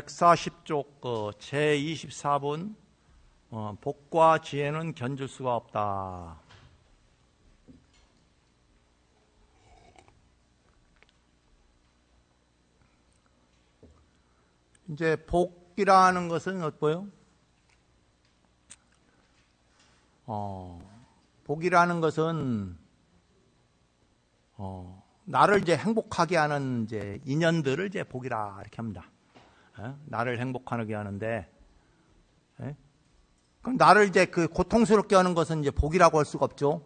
140쪽 제24분 복과 지혜는 견줄 수가 없다. 이제 복이라는 것은 어때요? 복이라는 것은 나를 이제 행복하게 하는 이제 인연들을 이제 복이라 이렇게 합니다. 나를 행복하게 하는데, 그럼 나를 이제 그 고통스럽게 하는 것은 이제 복이라고 할 수가 없죠.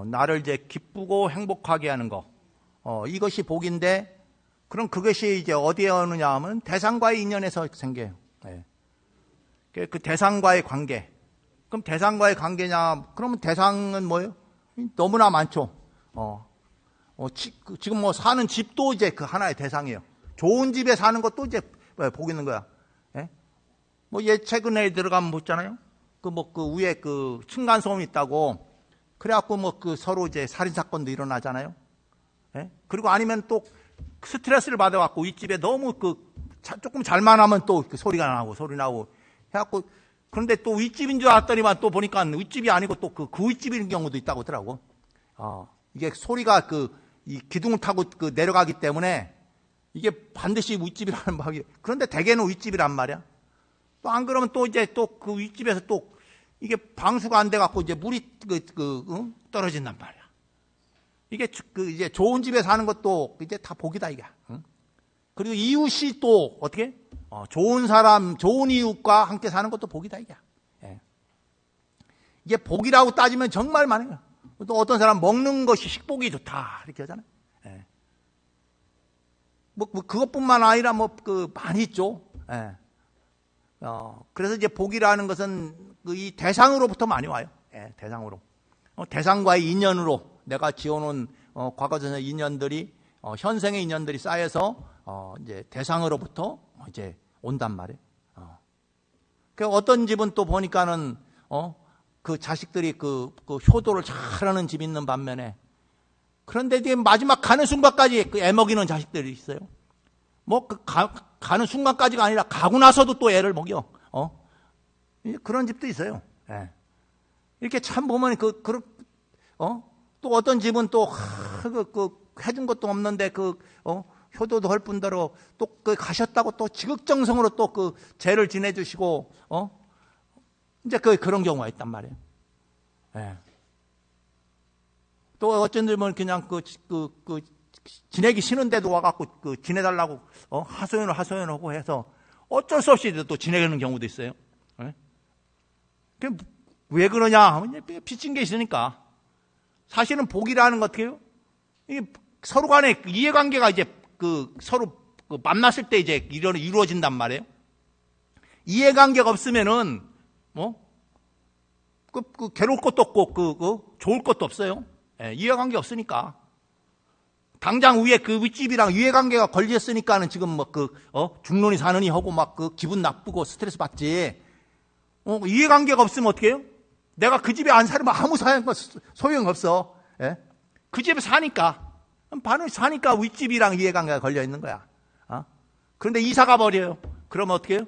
나를 이제 기쁘고 행복하게 하는 거, 이것이 복인데, 그럼 그것이 이제 어디에 오느냐 하면 대상과의 인연에서 생겨요. 그 대상과의 관계. 그럼 대상과의 관계냐? 그러면 대상은 뭐예요? 너무나 많죠. 지금 뭐 사는 집도 이제 그 하나의 대상이에요. 좋은 집에 사는 것도 이제 복 있는 거야. 뭐 최근에 들어가면 보잖아요. 그 위에 그 층간소음이 있다고. 그래갖고 뭐 그 서로 이제 살인사건도 일어나잖아요. 그리고 아니면 또 스트레스를 받아갖고 윗집에 너무 조금 잘만 하면 또 소리가 나고 소리 나고 해갖고, 그런데 또 윗집인 줄 알았더니만 또 보니까 윗집이 아니고 또 그 윗집인 경우도 있다고 하더라고. 이게 소리가 이 기둥을 타고 내려가기 때문에 이게 반드시 윗집이라는 말이에요. 그런데 대개는 윗집이란 말이야. 또 안 그러면 또 이제 또 그 윗집에서 또 이게 방수가 안 돼갖고 이제 물이 떨어진단 말이야. 이게 이제 좋은 집에 사는 것도 이제 다 복이다, 이게. 그리고 이웃이 또 어떻게? 좋은 사람, 좋은 이웃과 함께 사는 것도 복이다, 이게. 이게 복이라고 따지면 정말 많아요. 또 어떤 사람 먹는 것이 식복이 좋다, 이렇게 하잖아요. 뭐 그것뿐만 아니라 많이 있죠. 그래서 이제 복이라는 것은 이 대상으로부터 많이 와요. 대상으로. 대상과의 인연으로 내가 지어놓은 과거전의 인연들이 현생의 인연들이 쌓여서 이제 대상으로부터 이제 온단 말이에요. 그 어떤 집은 또 보니까는 그 자식들이 그 효도를 잘하는 집이 있는 반면에, 그런데 이제 마지막 가는 순간까지 애 먹이는 자식들이 있어요. 뭐 가는 순간까지가 아니라 가고 나서도 또 애를 먹여. 그런 집도 있어요. 이렇게 참 보면 또 어떤 집은 또 해준 것도 없는데 효도도 할 뿐더러 또 가셨다고 또 지극정성으로 또 죄를 지내주시고 이제 그런 경우가 있단 말이에요. 또 어쩐 집은 그냥 지내기 싫은데도 와갖고 지내달라고 하소연하고 해서 어쩔 수 없이 또 지내는 경우도 있어요. 왜 그러냐 하면 빚진 게 있으니까. 사실은 복이라는 것 어떻게 해요? 서로 간에 이해관계가 이제 서로 만났을 때 이제 이루어진단 말이에요. 이해관계가 없으면은 괴로울 것도 없고 좋을 것도 없어요. 이해관계 없으니까. 당장 위에 윗집이랑 이해관계가 걸렸으니까는 지금 죽느니 사느니 하고 기분 나쁘고 스트레스 받지. 이해관계가 없으면 어떻게 해요? 내가 그 집에 안 살면 아무 소용없어. 그 집에 사니까 윗집이랑 이해관계가 걸려 있는 거야. 그런데 이사가 버려요. 그러면 어떻게 해요?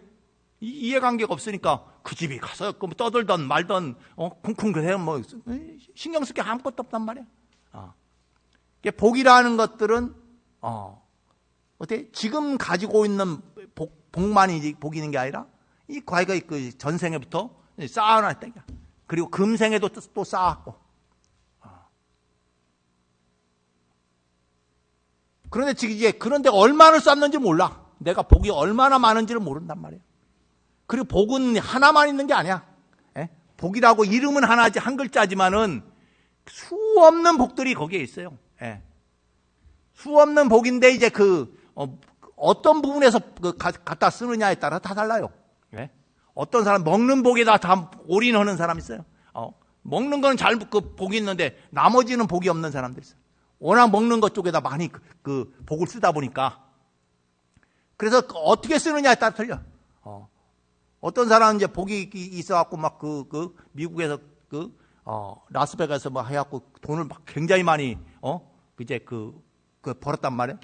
이해관계가 없으니까 그 집에 가서 떠들던 말던 쿵쿵거려요. 뭐 신경 쓸 게 아무것도 없단 말이야. 복이라는 것들은 어떻게 지금 가지고 있는 복만이 복이 있는 게 아니라 이 과거 전생에부터 쌓아놨다. 그리고 금생에도 또 쌓았고. 그런데 얼마나 쌓는지 몰라. 내가 복이 얼마나 많은지를 모른단 말이에요. 그리고 복은 하나만 있는 게 아니야. 복이라고 이름은 하나지, 한 글자지만은 수 없는 복들이 거기에 있어요. 수 없는 복인데 이제 어떤 부분에서 갖다 쓰느냐에 따라 다 달라요. 어떤 사람 먹는 복에다 다 올인하는 사람 있어요. 먹는 거는 잘 복이 있는데 나머지는 복이 없는 사람들 있어요. 워낙 먹는 것 쪽에다 많이 복을 쓰다 보니까. 그래서 어떻게 쓰느냐에 따라 틀려. 어떤 사람은 이제 복이 있어갖고 미국에서 라스베가스에서 해갖고 돈을 굉장히 많이 이제 벌었단 말이에요.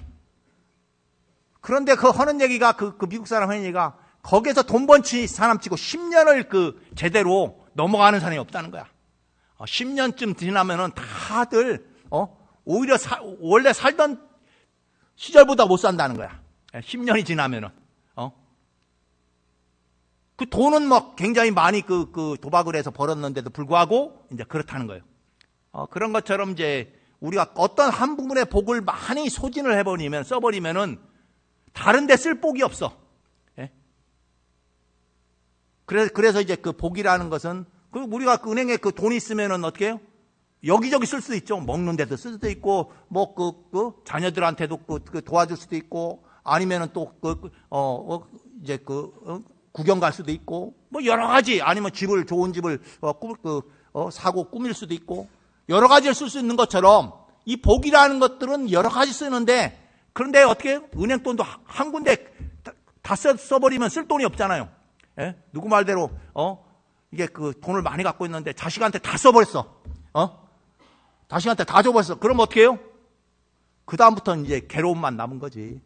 그런데 그 하는 얘기가 그 미국 사람 하는 얘기가 거기에서 돈 번치 사람 치고 10년을 그 제대로 넘어가는 사람이 없다는 거야. 10년쯤 지나면은 다들 오히려 원래 살던 시절보다 못 산다는 거야. 10년이 지나면은 그 돈은 뭐 굉장히 많이 그 도박을 해서 벌었는데도 불구하고 이제 그렇다는 거예요. 그런 것처럼 이제 우리가 어떤 한 부분의 복을 많이 소진을 해버리면 써버리면은 다른 데 쓸 복이 없어. 예? 그래서 이제 그 복이라는 것은 우리가 그 은행에 그 돈 있으면은 어떻게 해요? 여기저기 쓸 수도 있죠. 먹는 데도 쓸 수도 있고, 뭐 그 자녀들한테도 그 도와줄 수도 있고, 아니면은 또 이제 구경 갈 수도 있고, 뭐 여러 가지, 아니면 좋은 집을 사고 꾸밀 수도 있고, 여러 가지를 쓸 수 있는 것처럼 이 복이라는 것들은 여러 가지 쓰는데, 그런데 어떻게 해요? 은행 돈도 한 군데 다 써버리면 쓸 돈이 없잖아요. 예? 누구 말대로 이게 그 돈을 많이 갖고 있는데 자식한테 다 써버렸어. 자식한테 다 줘버렸어. 그럼 어떻게 해요? 그 다음부터는 이제 괴로움만 남은 거지.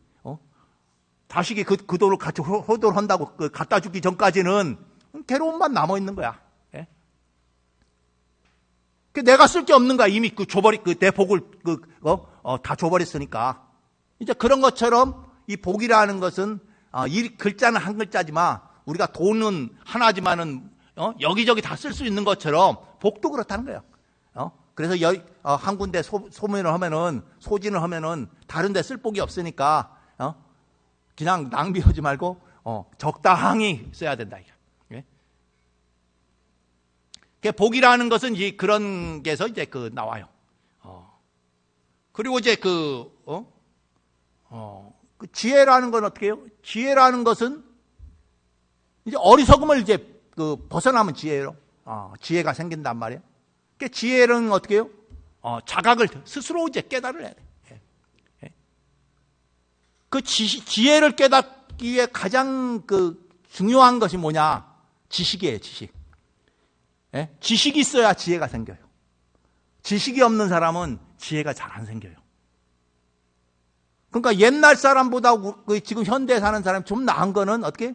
자식이 그 돈을 같이 호도를 한다고 갖다 주기 전까지는 괴로움만 남아 있는 거야. 예? 내가 쓸 게 없는 거야. 이미 내 복을 다 줘버렸으니까. 이제 그런 것처럼 이 복이라는 것은 이 글자는 한 글자지만 우리가 돈은 하나지만은 여기저기 다 쓸 수 있는 것처럼 복도 그렇다는 거예요. 그래서 한 군데 소진을 하면은 다른 데 쓸 복이 없으니까 그냥 낭비하지 말고 적당히 써야 된다. 예? 복이라는 것은 이제 그런 게서 이제 나와요. 그리고 이제 그 지혜라는 건 어떻게 해요? 지혜라는 것은 이제 어리석음을 이제 벗어나면 지혜로 지혜가 생긴단 말이에요. 그 지혜는 어떻게 해요? 자각을 스스로 이제 깨달아야 돼. 예. 그 지혜를 깨닫기 위해 가장 중요한 것이 뭐냐? 지식이에요, 지식. 예? 지식이 있어야 지혜가 생겨요. 지식이 없는 사람은 지혜가 잘 안 생겨요. 그러니까 옛날 사람보다 지금 현대에 사는 사람이 좀 나은 거는 어떻게?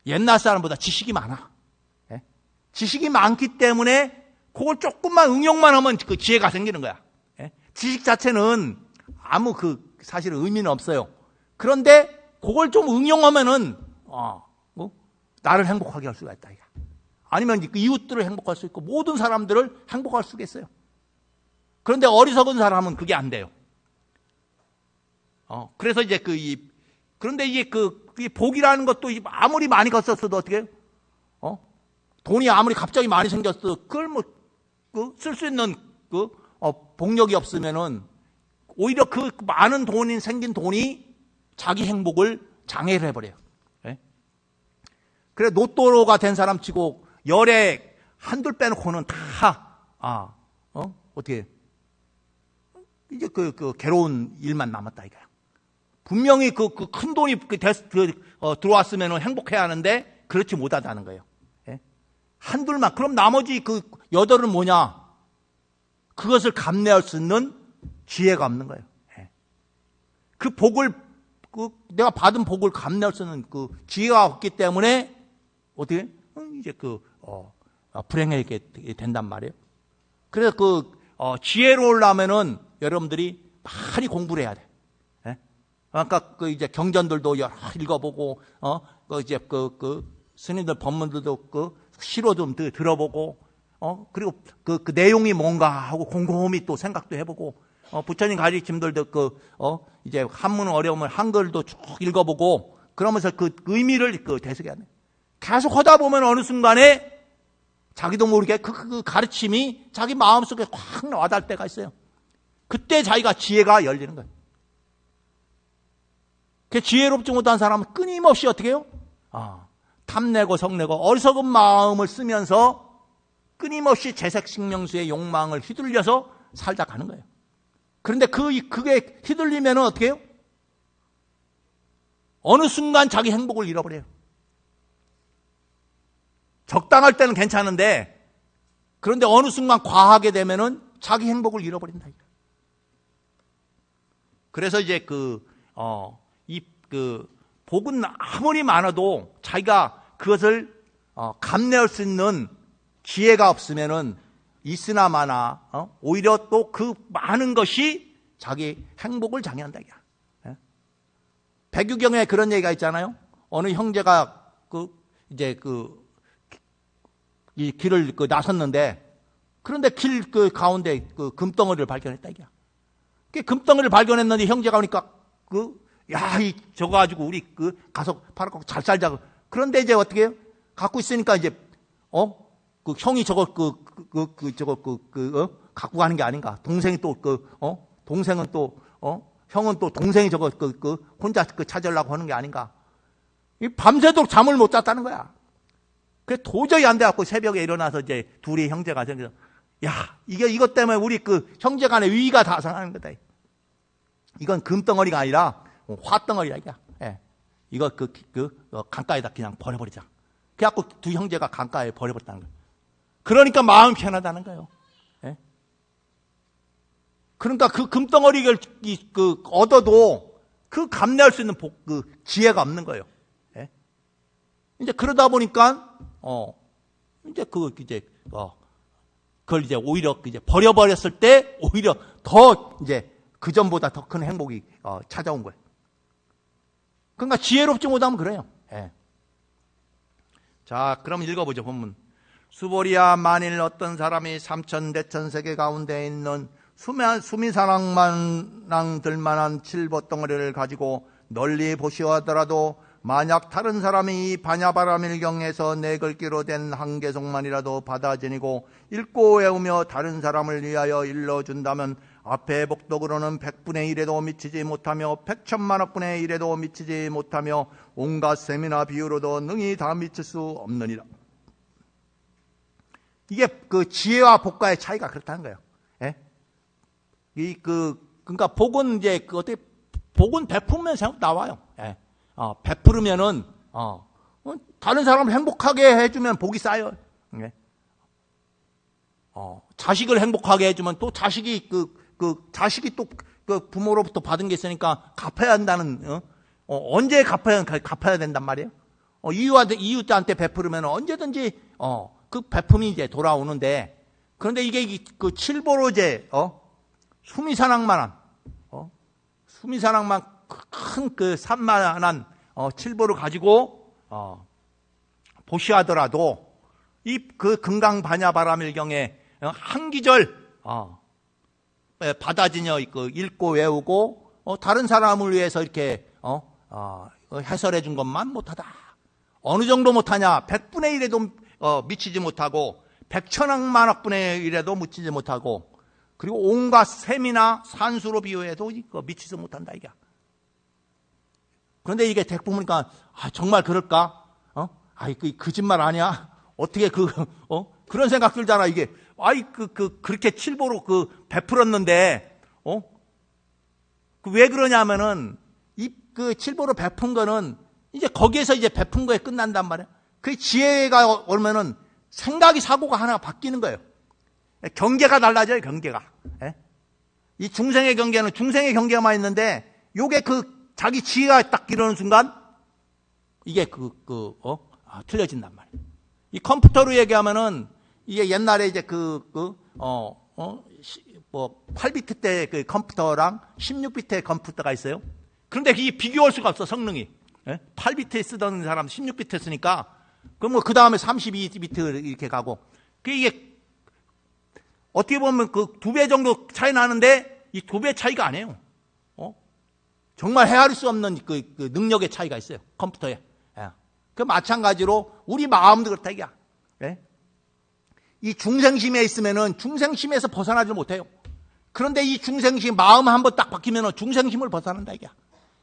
옛날 사람보다 지식이 많아. 예? 지식이 많기 때문에 그걸 조금만 응용만 하면 그 지혜가 생기는 거야. 예? 지식 자체는 아무 사실은 의미는 없어요. 그런데 그걸 좀 응용하면은 나를 행복하게 할 수가 있다. 아니면 이웃들을 행복할 수 있고 모든 사람들을 행복할 수가 있어요. 그런데 어리석은 사람은 그게 안 돼요. 그래서 이제 그런데 이게 복이라는 것도 아무리 많이 걷었어도 어떻게 해요? 돈이 아무리 갑자기 많이 생겼어도 그걸 쓸 수 있는 복력이 없으면은 오히려 그 많은 생긴 돈이 자기 행복을 장애를 해버려요. 예? 그래 로또가 된 사람 치고 열에 한둘 빼놓고는 다 어떻게 이제 괴로운 일만 남았다 이거야. 분명히 큰 돈이 들어왔으면 행복해야 하는데 그렇지 못하다는 거예요. 예? 한둘만. 그럼 나머지 여덟은 뭐냐? 그것을 감내할 수 있는 지혜가 없는 거예요. 예. 그 복을 내가 받은 복을 감내할 수 있는 지혜가 없기 때문에 어떻게 이제 불행하게 된단 말이에요. 그래서 지혜로우려면은 여러분들이 많이 공부를 해야 돼. 그러니까 이제 경전들도 여러 읽어보고 이제 스님들 법문들도 시로 좀 들어보고 그리고 그 내용이 뭔가 하고 곰곰이 또 생각도 해보고 부처님 가르침들도 이제 한문 어려우면 한글도 쭉 읽어보고 그러면서 그 의미를 되새겨야 돼. 계속 하다 보면 어느 순간에 자기도 모르게 그 가르침이 자기 마음속에 확 와닿을 때가 있어요. 그때 자기가 지혜가 열리는 거예요. 그 지혜롭지 못한 사람은 끊임없이 어떻게 해요? 탐내고 성내고 어리석은 마음을 쓰면서 끊임없이 재색식명수의 욕망을 휘둘려서 살다 가는 거예요. 그런데 그게 휘둘리면 어떻게 해요? 어느 순간 자기 행복을 잃어버려요. 적당할 때는 괜찮은데 그런데 어느 순간 과하게 되면은 자기 행복을 잃어버린다. 그래서 이제 복은 아무리 많아도 자기가 그것을 감내할 수 있는 지혜가 없으면은 있으나 마나 오히려 또 그 많은 것이 자기 행복을 장애한다. 백유경에 그런 얘기가 있잖아요. 어느 형제가 이 길을 나섰는데, 그런데 길 가운데 금덩어리를 발견했다 이게. 금덩어리를 발견했는데 형제가 오니까 저거 가지고 우리 가서 팔아갖고 잘 살자고. 그런데 이제 어떻게 해요? 갖고 있으니까 이제 형이 저거 갖고 가는 게 아닌가. 동생이 또 동생은 또 형은 또 동생이 저거 혼자 찾으려고 하는 게 아닌가. 밤새도록 잠을 못 잤다는 거야. 그래 도저히 안 돼갖고 새벽에 일어나서 이제 둘이 형제가 생겨서, 야, 이것 때문에 우리 형제 간의 위기가 다 상하는 거다. 이건 금덩어리가 아니라 화덩어리야, 이게. 예. 이거 강가에다 그냥 버려버리자. 그래갖고 두 형제가 강가에 버려버렸다는 거예요. 그러니까 마음이 편하다는 거예요. 예. 그러니까 그 금덩어리를 얻어도 감내할 수 있는 지혜가 없는 거예요. 예. 이제 그러다 보니까 그걸 이제 오히려 버려버렸을 때 오히려 더 이제 그 전보다 더 큰 행복이 찾아온 거예요. 그러니까 지혜롭지 못하면 그래요. 예. 자, 그럼 읽어보죠. 본문. 수보리야, 만일 어떤 사람이 삼천대천 세계 가운데 있는 수미사랑만랑 들만한 칠보덩어리를 가지고 널리 보시하더라도 만약 다른 사람이 이 반야바라밀경에서 네 글귀로 된 한 개송만이라도 받아 지니고 읽고 외우며 다른 사람을 위하여 일러준다면 앞에 복덕으로는 100분의 1에도 미치지 못하며 100천만억분의 1에도 미치지 못하며 온갖 셈이나 비유로도 능히 다 미칠 수 없느니라. 이게 지혜와 복과의 차이가 그렇다는 거예요. 예? 그러니까 복은 이제 어떻게 복은 베풀면 나와요. 예. 베풀으면은 다른 사람을 행복하게 해주면 복이 쌓여요. 예. 자식을 행복하게 해주면 또 자식이 자식이 또 부모로부터 받은 게 있으니까 갚아야 한다는 언제 갚아야 된단 말이에요. 이웃한테 베풀으면 언제든지 그 베품이 이제 돌아오는데, 그런데 이게 칠보로 이제 수미산악만한 큰 산만한 칠보를 가지고 보시하더라도 이 금강반야바라밀경에 한 기절 받아지녀 읽고 외우고 다른 사람을 위해서 이렇게 해설해 준 것만 못하다. 어느 정도 못하냐? 100분의 1에도 미치지 못하고 100천억만억분의 1에도 미치지 못하고, 그리고 온갖 샘이나 산수로 비유해도 미치지 못한다 이게. 그런데 이게 text보니까 정말 그럴까? 거짓말 아니야? 어떻게 그런 생각 들잖아 이게. 그렇게 칠보로 베풀었는데 왜 그러냐면은 칠보로 베푼 거는 이제 거기에서 이제 베푼 거에 끝난단 말이야. 그 지혜가 오면은 생각이 사고가 하나 바뀌는 거예요. 경계가 달라져요, 경계가. 예? 이 중생의 경계는 중생의 경계만 있는데, 요게 자기 지혜가 딱 이러는 순간, 이게 틀려진단 말이에요. 이 컴퓨터로 얘기하면은, 이게 옛날에 이제 8비트 때 컴퓨터랑 16비트의 컴퓨터가 있어요. 그런데 이게 비교할 수가 없어, 성능이. 예? 8비트에 쓰던 사람 16비트 쓰니까, 그럼 그 다음에 32비트 이렇게 가고, 이게 어떻게 보면 2배 정도 차이 나는데 이 2배 차이가 아니에요. 정말 헤아릴 수 없는 능력의 차이가 있어요, 컴퓨터에. 예. 마찬가지로 우리 마음도 그렇다 이게. 예? 이 중생심에 있으면은 중생심에서 벗어나지 못해요. 그런데 이 중생심 마음 한번 딱 바뀌면은 중생심을 벗어난다 이게.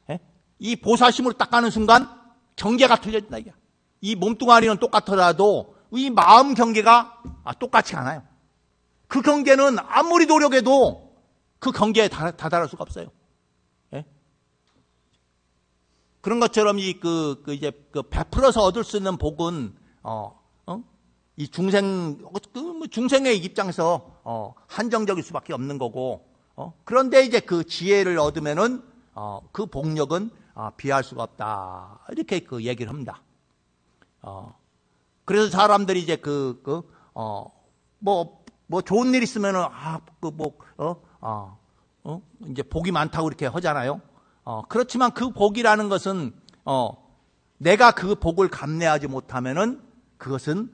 예? 이 보사심으로 딱 가는 순간 경계가 틀려진다 이게. 이 몸뚱아리는 똑같더라도 이 마음 경계가 똑같지 않아요. 그 경계는 아무리 노력해도 그 경계에 다다를 수가 없어요. 예? 그런 것처럼 이제 베풀어서 얻을 수 있는 복은 이 중생의 입장에서 한정적일 수밖에 없는 거고, 그런데 이제 그 지혜를 얻으면은 그 복력은 비할 수가 없다. 이렇게 그 얘기를 합니다. 그래서 사람들이 이제 뭐 좋은 일 있으면은 이제 복이 많다고 이렇게 하잖아요. 그렇지만 그 복이라는 것은 내가 그 복을 감내하지 못하면은 그것은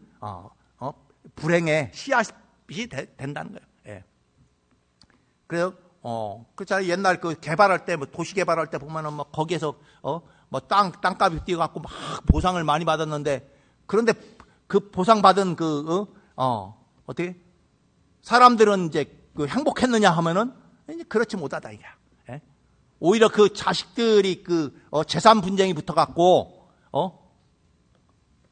불행의 씨앗이 된다는 거예요. 예. 그래서 그렇잖아요. 옛날 그 개발할 때, 뭐 도시 개발할 때 보면은 뭐 거기에서 뭐 땅값이 뛰어갖고 막 보상을 많이 받았는데, 그런데 그 보상 받은 어떻게 사람들은 이제 그 행복했느냐 하면은 이제 그렇지 못하다 이게. 예? 오히려 그 자식들이 재산 분쟁이 붙어갖고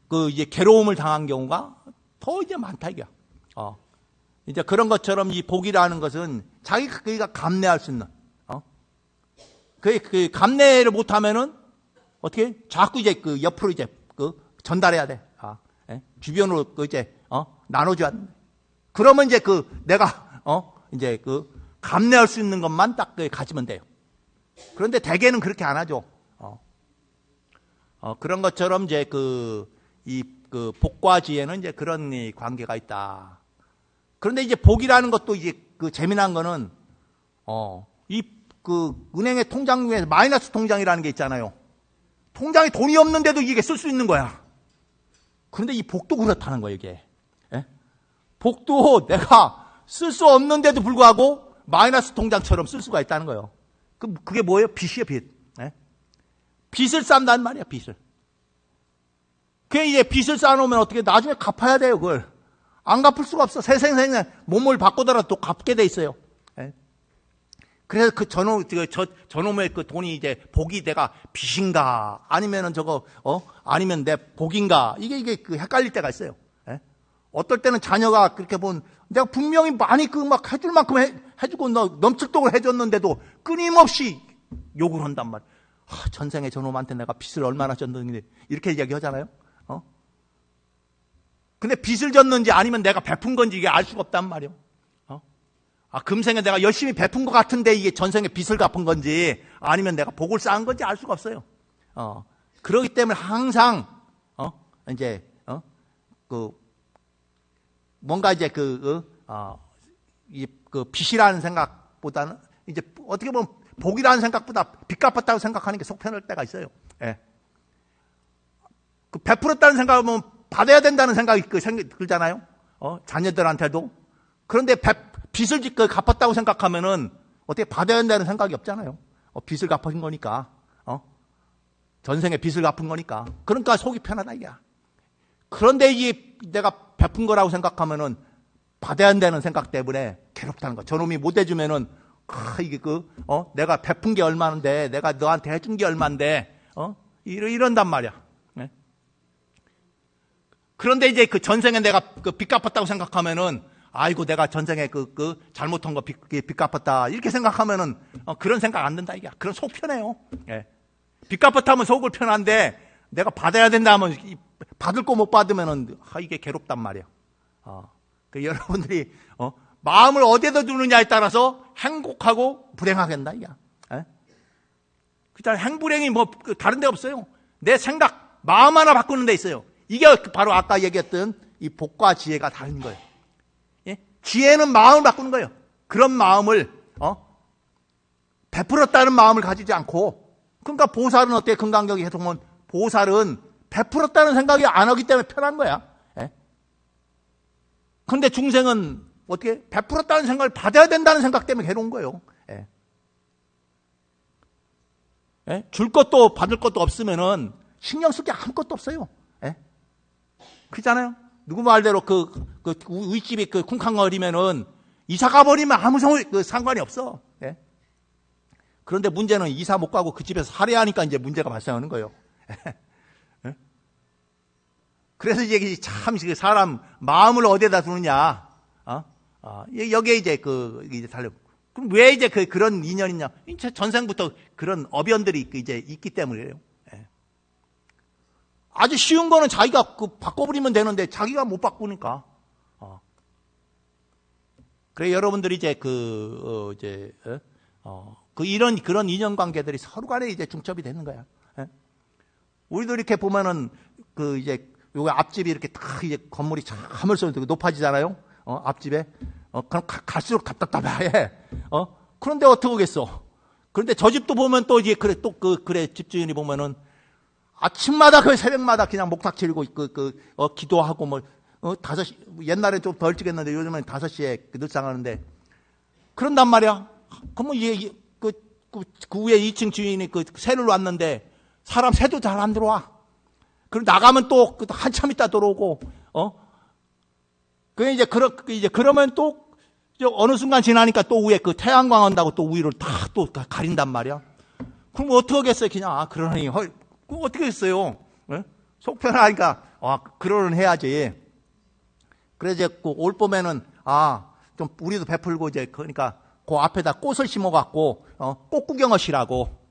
그 이제 괴로움을 당한 경우가 더 이제 많다 이게. 이제 그런 것처럼 이 복이라는 것은 자기가 감내할 수 있는, 그 감내를 못하면은 어떻게 자꾸 이제 그 옆으로 이제 전달해야 돼. 예? 주변으로 이제 나눠줘야 돼. 그러면 이제 내가 이제 감내할 수 있는 것만 딱 가지면 돼요. 그런데 대개는 그렇게 안 하죠. 그런 것처럼 이제 이 복과 지혜는 이제 그런 관계가 있다. 그런데 이제 복이라는 것도 이제 재미난 거는 은행의 통장 중에 마이너스 통장이라는 게 있잖아요. 통장에 돈이 없는데도 이게 쓸 수 있는 거야. 그런데 이 복도 그렇다는 거예요, 이게. 예? 복도 내가 쓸 수 없는데도 불구하고 마이너스 통장처럼 쓸 수가 있다는 거예요. 그게 뭐예요? 빚이에요, 빚. 예? 빚을 쌓는단 말이야, 빚을. 그게 이제 빚을 쌓아놓으면 어떻게 나중에 갚아야 돼요, 그걸. 안 갚을 수가 없어. 새생생에 몸을 바꾸더라도 또 갚게 돼 있어요. 예? 그래서 저놈의 돈이 이제 복이 내가 빚인가 아니면은 아니면 내 복인가 이게 헷갈릴 때가 있어요. 예? 어떨 때는 자녀가 그렇게 보면 내가 분명히 많이 막 해줄 만큼 해주고 넘칠도록 해줬는데도 끊임없이 욕을 한단 말이야. 전생에 저놈한테 내가 빚을 얼마나 졌는지 이렇게 얘기하잖아요. 근데 빚을 졌는지 아니면 내가 베푼 건지 이게 알 수가 없단 말이에요. 금생에 내가 열심히 베푼 것 같은데 이게 전생에 빚을 갚은 건지 아니면 내가 복을 쌓은 건지 알 수가 없어요. 그렇기 때문에 항상 이제 뭔가 이제 빚이라는 생각보다는 이제 어떻게 보면 복이라는 생각보다 빚 갚았다고 생각하는 게 속 편할 때가 있어요. 예. 베풀었다는 생각하면 받아야 된다는 생각이 들잖아요. 자녀들한테도. 그런데 빚을 갚았다고 생각하면은 어떻게 받아야 된다는 생각이 없잖아요. 빚을 갚은 거니까. 전생에 빚을 갚은 거니까. 그러니까 속이 편하다 이게. 그런데 이게 내가 베푼 거라고 생각하면은 받아야 된다는 생각 때문에 괴롭다는 거. 저놈이 못 해주면은 이게 내가 베푼 게 얼마인데 내가 너한테 해준 게 얼마인데 이런단 말이야. 네? 그런데 이제 전생에 내가 빚 갚았다고 생각하면은 아이고 내가 전생에 잘못한 거 빚 갚았다 이렇게 생각하면은 그런 생각 안 든다 이게. 그런 속 편해요. 예. 빚 갚았다면 속을 편한데 내가 받아야 된다 하면 받을 거 못 받으면은 이게 괴롭단 말이야. 여러분들이 마음을 어디에다 두느냐에 따라서 행복하고 불행하겠다 이게. 예? 그렇잖아요. 행불행이 뭐 다른 데 없어요. 내 생각 마음 하나 바꾸는 데 있어요. 이게 바로 아까 얘기했던 이 복과 지혜가 다른 거예요. 예? 지혜는 마음을 바꾸는 거예요. 그런 마음을 베풀었다는 마음을 가지지 않고, 그러니까 보살은 어때? 금강경에 해보면 보살은 베풀었다는 생각이 안 하기 때문에 편한 거야. 예? 그런데 중생은 어떻게 베풀었다는 생각을 받아야 된다는 생각 때문에 괴로운 거예요. 예? 예? 줄 것도 받을 것도 없으면은 신경 쓸 게 아무것도 없어요. 예? 그렇잖아요. 누구 말대로 윗집이 쿵쾅거리면은 이사 가버리면 아무 상관이 없어. 예? 그런데 문제는 이사 못 가고 그 집에서 살해하니까 이제 문제가 발생하는 거예요. 예? 그래서 이제 참 사람 마음을 어디에다 두느냐. 여기에 이제 이제 달려. 그럼 왜 이제 그런 인연이 있냐? 전생부터 그런 어변들이 이제 있기 때문이에요. 예. 아주 쉬운 거는 자기가 바꿔버리면 되는데 자기가 못 바꾸니까. 그래 여러분들이 이제 그런 인연관계들이 서로 간에 이제 중첩이 되는 거야. 예? 우리도 이렇게 보면은, 이제, 요거 앞집이 이렇게 딱 이제 건물이 참을서 높아지잖아요? 앞집에. 그럼 갈수록 답답해. 그런데 어떻게 하겠어? 그런데 저 집도 보면 또 이제 그래, 집주인이 보면은 아침마다 새벽마다 그냥 목탁 치르고 기도하고 뭐, 5시, 옛날에 좀 덜 찍겠는데 요즘엔 5시에 늘상 하는데 그런단 말이야. 그러면 그 위에 2층 주인이 새를 왔는데 사람 새도 잘 안 들어와. 그럼 나가면 또 한참 있다 들어오고, 이제 그러면 또 어느 순간 지나니까 또 위에 태양광 한다고 또 위를 다 또 가린단 말이야. 그럼 어떻게 하겠어요? 그냥, 그러니, 그럼 어떻게 했어요? 예? 속 편하니까, 그러는 해야지. 그래서 이제 올 봄에는, 좀 우리도 베풀고 이제, 그러니까 그 앞에다 꽃을 심어갖고, 꽃 구경하시라고.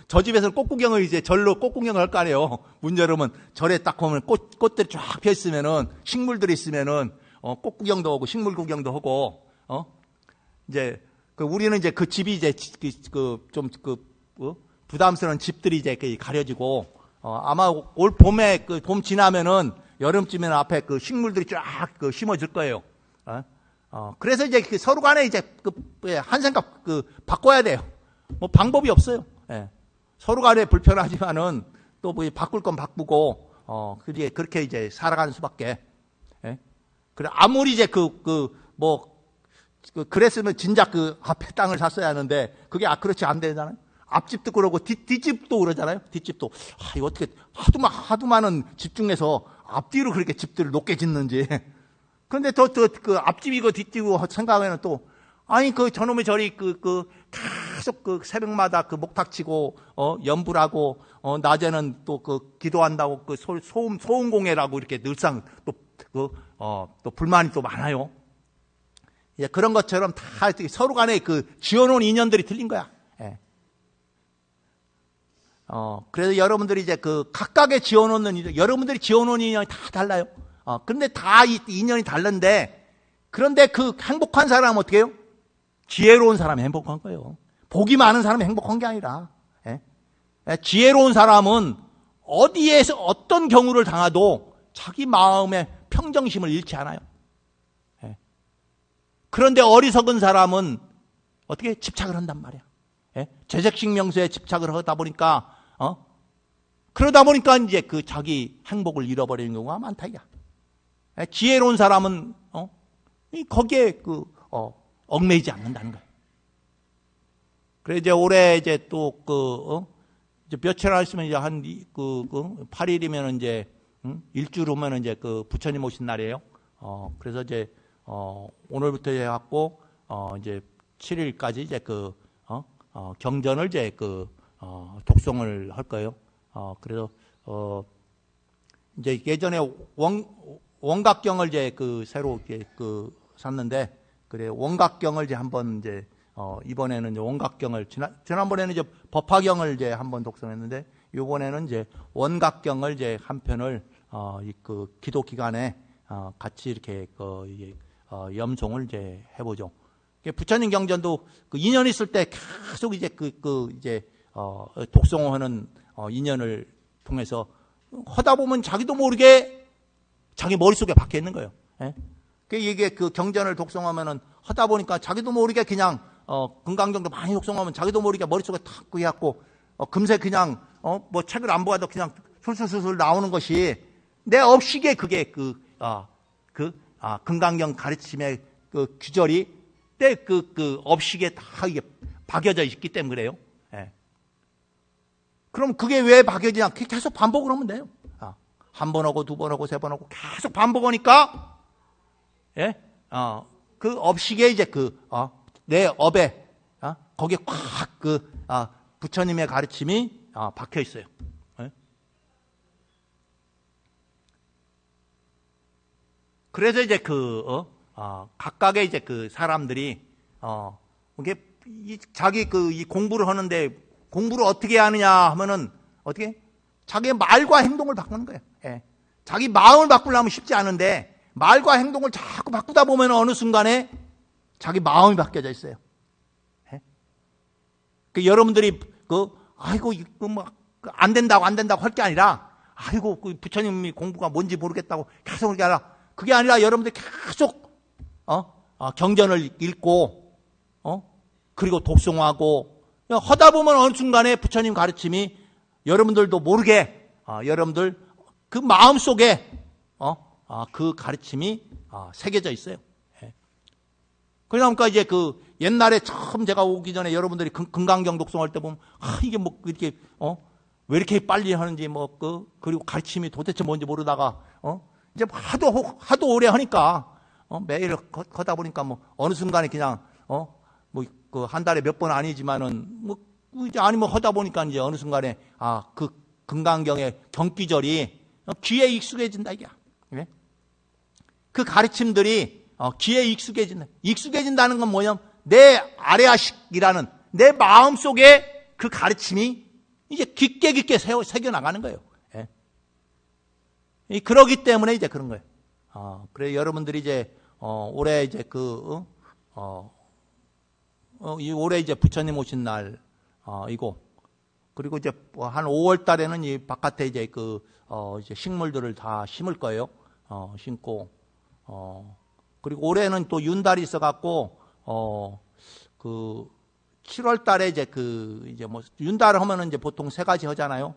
저 집에서는 꽃 구경을 이제 절로 꽃 구경을 할 거 아니에요. 문 열으면 절에 딱 보면 꽃들이 쫙 펴 있으면은, 식물들이 있으면은, 꽃 구경도 하고, 식물 구경도 하고, 이제, 우리는 이제 그 집이 이제, 부담스러운 집들이 이제 가려지고, 아마 올 봄에, 봄 지나면은, 여름쯤에는 앞에 식물들이 쫙 심어질 거예요. 그래서 이제 서로 간에 이제 한 생각 바꿔야 돼요. 뭐 방법이 없어요. 예. 서로 간에 불편하지만은 또 뭐 바꿀 건 바꾸고, 그렇게 이제 살아가는 수밖에. 예. 그래, 아무리 이제 그랬으면 진작 앞에 땅을 샀어야 하는데, 그게 그렇지 안 되잖아요. 앞집도 그러고, 뒷집도 그러잖아요. 뒷집도. 이거 어떻게, 하도 많은 집 중에서 앞뒤로 그렇게 집들을 높게 짓는지. 그런데 앞집이고 뒷집이고 생각하면 또, 저놈의 절이 계속 새벽마다 목탁 치고, 연불하고, 낮에는 또 기도한다고 소음공해라고 이렇게 늘상 또 불만이 또 많아요. 예, 그런 것처럼 다 서로 간에 지어놓은 인연들이 틀린 거야. 예. 그래서 여러분들이 이제 각각의 여러분들이 지어놓은 인연이 다 달라요. 그런데 다 인연이 다른데, 그런데 행복한 사람은 어떻게 해요? 지혜로운 사람이 행복한 거예요. 복이 많은 사람이 행복한 게 아니라, 예? 예, 지혜로운 사람은 어디에서 어떤 경우를 당해도 자기 마음의 평정심을 잃지 않아요. 예. 그런데 어리석은 사람은 어떻게 집착을 한단 말이야. 예? 재색식 명수에 집착을 하다 보니까, 그러다 보니까 이제 자기 행복을 잃어버리는 경우가 많다, 이야. 예? 지혜로운 사람은, 거기에 얽매이지 않는다는 거예요. 그래, 이제 올해 이제 또 이제 며칠 안 있으면 이제 한 8일이면 이제, 일주일 후면 이제 부처님 오신 날이에요. 그래서 이제, 오늘부터 해갖고, 이제 7일까지 이제 경전을 이제 독송을 할 거예요. 그래서, 이제 예전에 원각경을 이제 새로 이렇게 샀는데, 그래, 원각경을 이제 한번 이제, 이번에는 이제 원각경을, 지난번에는 이제 법화경을 이제 한번 독송했는데, 이번에는 이제 원각경을 이제 한 편을, 기도 기간에, 같이 이렇게, 염송을 이제 해보죠. 부처님 경전도 인연 있을 때 계속 이제 이제, 독송하는, 인연을 통해서 하다 보면 자기도 모르게 자기 머릿속에 박혀 있는 거예요. 예? 이게 경전을 독송하면은 하다 보니까 자기도 모르게 그냥, 금강경도 많이 독송하면 자기도 모르게 머릿속에 탁 해갖고, 금세 그냥, 뭐 책을 안 보아도 그냥 술술술 나오는 것이 내 업식에 그게 금강경 가르침의 규절이 때 업식에 다 이게 박여져 있기 때문에 그래요. 예. 그럼 그게 왜 박여지냐? 계속 반복을 하면 돼요. 한 번 하고, 두 번 하고, 세 번 하고, 계속 반복하니까, 예? 그 업식에 이제 내 업에, 거기에 꽉 부처님의 가르침이, 박혀 있어요. 예? 그래서 이제 각각의 이제 사람들이, 이게, 자기 이 공부를 하는데, 공부를 어떻게 하느냐 하면은, 어떻게? 자기의 말과 행동을 바꾸는 거예요. 예. 자기 마음을 바꾸려면 쉽지 않은데, 말과 행동을 자꾸 바꾸다 보면 어느 순간에 자기 마음이 바뀌어져 있어요. 예? 그 여러분들이 아이고 뭐 안 된다고 할 게 아니라 아이고 그 부처님이 공부가 뭔지 모르겠다고 계속 그게 아니라 여러분들이 계속 경전을 읽고 그리고 독송하고 하다 보면 어느 순간에 부처님 가르침이 여러분들도 모르게 여러분들 그 마음 속에 그 가르침이 새겨져 있어요. 그러니까 이제 그 옛날에 처음 제가 오기 전에 여러분들이 금강경 독송할 때 보면 이게 뭐 이렇게 왜 이렇게 빨리 하는지 그리고 가르침이 도대체 뭔지 모르다가 이제 하도 오래 하니까 매일 하다 보니까 뭐 어느 순간에 그냥 뭐 그 한 달에 몇 번 아니지만은 뭐 이제 아니면 하다 보니까 이제 어느 순간에 그 금강경의 경기절이 귀에 익숙해진다 이게. 네? 그 가르침들이 귀에 익숙해진다는 건 뭐냐면 내 아레아식이라는 내 마음 속에 그 가르침이 이제 깊게 새겨 나가는 거예요. 예. 그러기 때문에 이제 그런 거예요. 그래 여러분들이 이제 올해 이제 올해 이제 부처님 오신 날 이고 그리고 이제 한 5월 달에는 이 바깥에 이제 이제 식물들을 다 심을 거예요. 심고 그리고 올해는 또 윤달이 있어갖고 그 7월 달에 이제 이제 뭐 윤달 하면은 이제 보통 세 가지 하잖아요.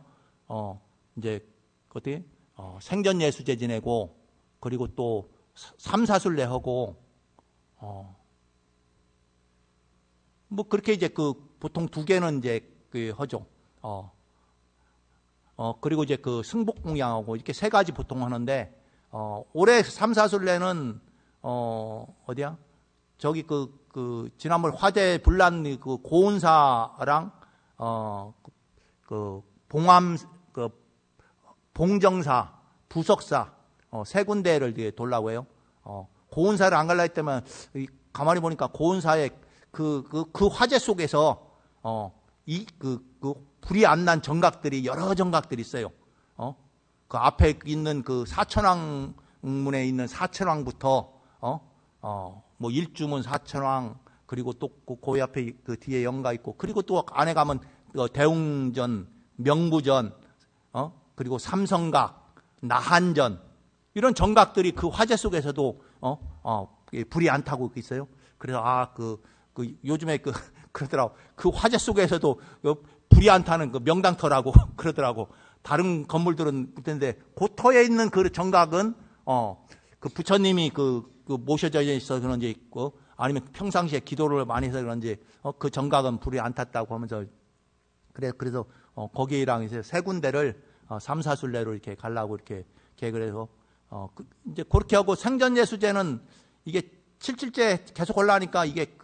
이제 어떻게 생전예수제 지내고 그리고 또 삼사순례 하고 뭐 그렇게 이제 보통 두 개는 이제 하죠. 그리고 이제 승복공양하고 이렇게 세 가지 보통 하는데 올해 삼사순례는 어디야? 저기 지난번 화재 불난 그 고은사랑 봉암 봉정사 부석사 세 군데를 돌라고 해요. 고은사를 안 갈라 했다면 가만히 보니까 고은사의 그 화재 속에서 불이 안 난 정각들이 여러 정각들이 있어요. 그 앞에 있는 그 사천왕문에 있는 사천왕부터 뭐 일주문 사천왕 그리고 또 그 앞에 그 뒤에 영가 있고 그리고 또 안에 가면 대웅전, 명부전, 그리고 삼성각, 나한전 이런 정각들이 그 화재 속에서도 불이 안 타고 있어요. 그래서 요즘에 그러더라고. 그 화재 속에서도 불이 안 타는 그 명당터라고 그러더라고. 다른 건물들은 그런데 그 터에 있는 그 정각은 그 부처님이 모셔져 있어서 그런지 있고 아니면 평상시에 기도를 많이 해서 그런지 그 정각은 불이 안 탔다고 하면서 그래서 거기랑 이제 세 군데를 삼사순례로 이렇게 가려고 이렇게 계획을 해서 이제 그렇게 하고 생전예수제는 이게 7일째 계속 올라가니까 이게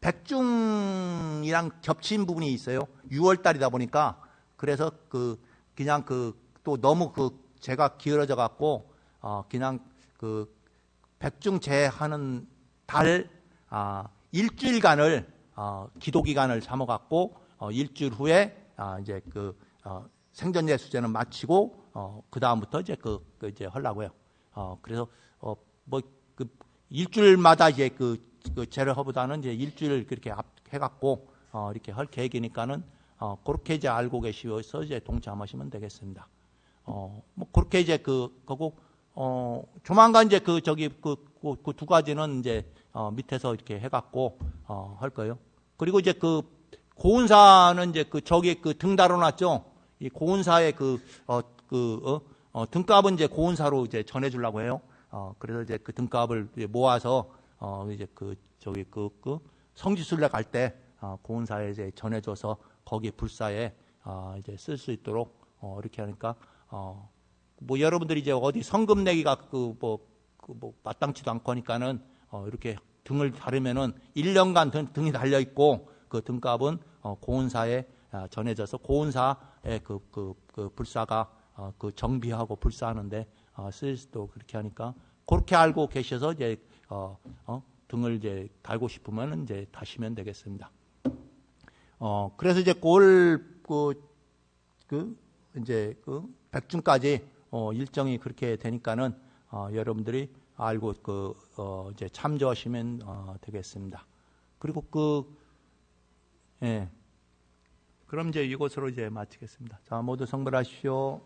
백중이랑 겹친 부분이 있어요. 6월 달이다 보니까 그래서 그냥 또 너무 제가 기울어져 갖고 그냥 백중제 하는 달 일주일간을 기도 기간을 삼아 갖고 일주일 후에 이제 생전예수제는 마치고 그 다음부터 이제 이제 하려고요. 그래서 뭐 일주일마다 이제 제를 하보다는 이제 일주일 그렇게 해갖고 이렇게 할 계획이니까는 그렇게 이제 알고 계시어서 이제 동참하시면 되겠습니다. 뭐 그렇게 이제 거고 조만간 이제 그 두 가지는 이제 밑에서 이렇게 해갖고 할 거예요. 그리고 이제 고은사는 이제 저기 등 달아놨죠. 이 고은사의 등값은 이제 고은사로 이제 전해주려고 해요. 그래서 이제 그 등값을 이제 모아서 이제 성지순례 갈 때 고은사에 이제 전해줘서 거기 불사에 이제 쓸 수 있도록 이렇게 하니까 뭐 여러분들이 이제 어디 성금 내기가 마땅치도 않고 하니까는 이렇게 등을 다르면은 1년간 등이 달려 있고 그 등값은 고은사에 전해져서 고은사의 그 불사가 정비하고 불사하는데 쓸 수도 그렇게 하니까 그렇게 알고 계셔서 이제 등을 이제 달고 싶으면 이제 다시면 되겠습니다. 그래서 이제 이제 백중까지 일정이 그렇게 되니까는 여러분들이 알고 이제 참조하시면 되겠습니다. 그리고 그럼 이제 이것으로 이제 마치겠습니다. 자, 모두 성불하십시오.